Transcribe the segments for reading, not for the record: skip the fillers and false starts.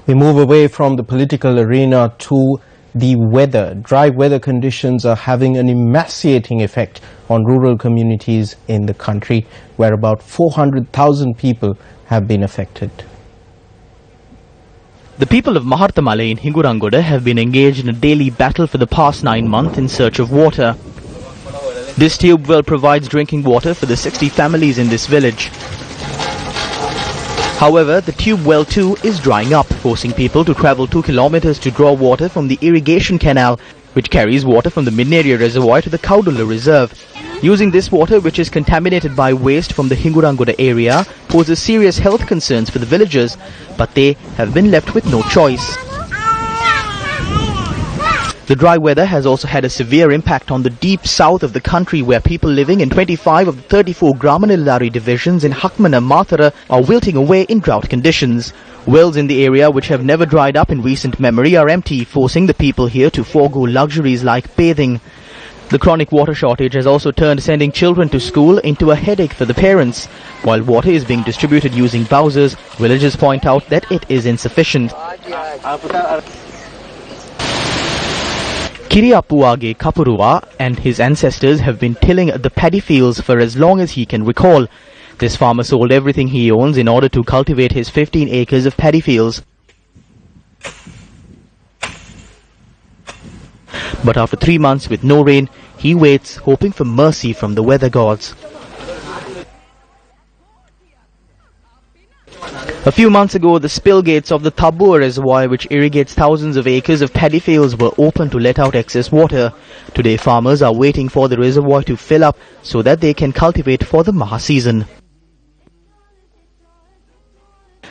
We move away from the political arena to the weather. Dry weather conditions are having an emaciating effect on rural communities in the country, where about 400,000 people have been affected. The people of Maharthamale in Hingurangoda have been engaged in a daily battle for the past 9 months in search of water. This tube well provides drinking water for the 60 families in this village. However, the tube well too is drying up, forcing people to travel 2 kilometers to draw water from the irrigation canal, which carries water from the Minneria reservoir to the Kaudula reserve. Using this water, which is contaminated by waste from the Hingurangoda area, poses serious health concerns for the villagers, but they have been left with no choice. The dry weather has also had a severe impact on the deep south of the country, where people living in 25 of the 34 Gramanilari divisions in Hakmana Mathara are wilting away in drought conditions. Wells in the area, which have never dried up in recent memory, are empty, forcing the people here to forego luxuries like bathing. The chronic water shortage has also turned sending children to school into a headache for the parents. While water is being distributed using bowsers, villagers point out that it is insufficient. Kiriapuage Kapurua and his ancestors have been tilling the paddy fields for as long as he can recall. This farmer sold everything he owns in order to cultivate his 15 acres of paddy fields. But after 3 months with no rain, he waits, hoping for mercy from the weather gods. A few months ago, the spill gates of the Tabua reservoir, which irrigates thousands of acres of paddy fields, were open to let out excess water. Today, farmers are waiting for the reservoir to fill up so that they can cultivate for the Maha season.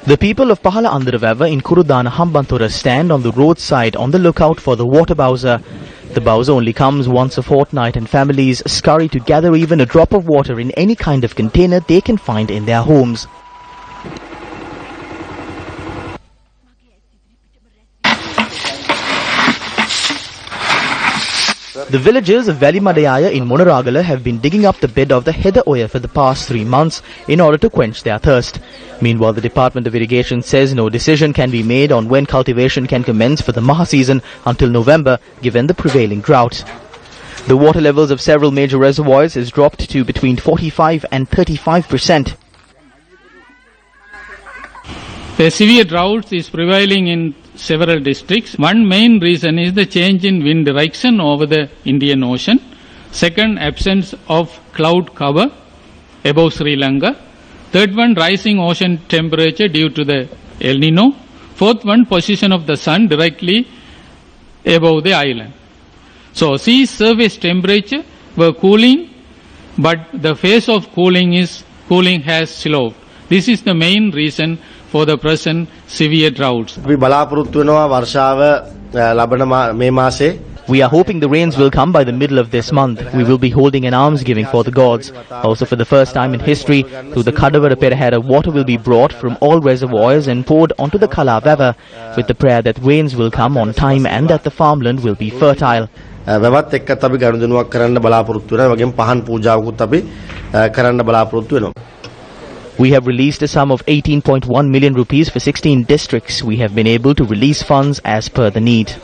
The people of Pahala Andaravava in Kurudana Hambanthora stand on the roadside on the lookout for the water bowser. The bowser only comes once a fortnight, and families scurry to gather even a drop of water in any kind of container they can find in their homes. The villagers of Valimadayaya in Monaragala have been digging up the bed of the Heather Oya for the past 3 months in order to quench their thirst. Meanwhile, the Department of Irrigation says no decision can be made on when cultivation can commence for the Maha season until November, given the prevailing drought. The water levels of several major reservoirs has dropped to between 45 and 35%. A severe drought is prevailing in several districts. One main reason is the change in wind direction over the Indian Ocean. Second, absence of cloud cover above Sri Lanka. Third one, rising ocean temperature due to the El Nino. Fourth one, position of the sun directly above the island. So, sea surface temperature were cooling, but the phase of cooling has slowed. This is the main reason for the present severe droughts. We are hoping the rains will come by the middle of this month. We will be holding an almsgiving for the gods. Also, for the first time in history, through the Kadavara Perahera, water will be brought from all reservoirs and poured onto the Kalavava, with the prayer that rains will come on time and that the farmland will be fertile. We have released a sum of 18.1 million rupees for 16 districts. We have been able to release funds as per the need.